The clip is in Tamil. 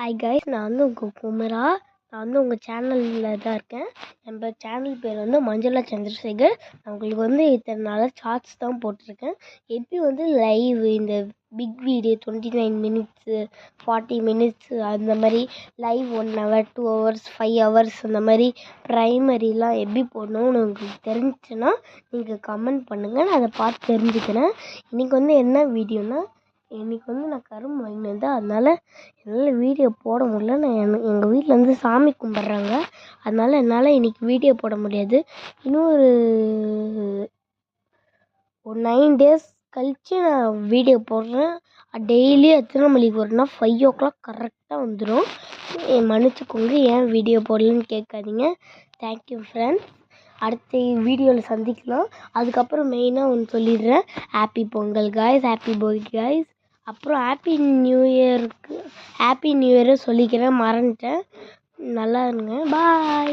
ஹாய் கைஸ், நான் வந்து உங்கள் குமரா. நான் வந்து உங்கள் சேனலில் தான் இருக்கேன். நம்ம சேனல் பேர் வந்து மஞ்சுளா சந்திரசேகர். நான் உங்களுக்கு வந்து இத்தனை நாளாக ஷார்ட்ஸ் தான் போட்டிருக்கேன். எப்படி வந்து லைவ் இந்த பிக் வீடியோ 29 மினிட்ஸு 40 மினிட்ஸு அந்த மாதிரி லைவ் 1 ஹவர் 2 ஹவர்ஸ் 5 ஹவர்ஸ் அந்த மாதிரி ப்ரைமரிலாம் எப்படி போடணும்னு உங்களுக்கு தெரிஞ்சுன்னா நீங்கள் கமெண்ட் பண்ணுங்கள். நான் அதை பார்த்து தெரிஞ்சுக்கிறேன். இன்றைக்கி வந்து என்ன வீடியோனா, இன்றைக்கி வந்து நான் கரும்பு வாங்கிட்டு வந்தேன். என்னால் வீடியோ போட முடியல. எங்கள் வீட்டில் வந்து சாமி கும்பிட்றாங்க. அதனால் என்னால் இன்றைக்கி வீடியோ போட முடியாது. இன்னும் ஒரு 9 டேஸ் கழித்து நான் வீடியோ போடுறேன். டெய்லி எத்தனை மணிக்கு வரும்னா 5 o'clock கரெக்டாக வந்துடும். மன்னிச்சுக்கோங்க, ஏன் வீடியோ போடலன்னு கேட்காதீங்க. Thank you friends. அடுத்த வீடியோவில் சந்திக்கலாம். அதுக்கப்புறம் மெயினாக ஒன்று சொல்லிடுறேன். ஹாப்பி பொங்கல் காய்ஸ், ஹாப்பி போகி காய்ஸ். அப்புறம் ஹாப்பி நியூ இயருக்கு சொல்லிக்கிறேன், மறந்துட்டேன். நல்லா இருங்க. பாய்.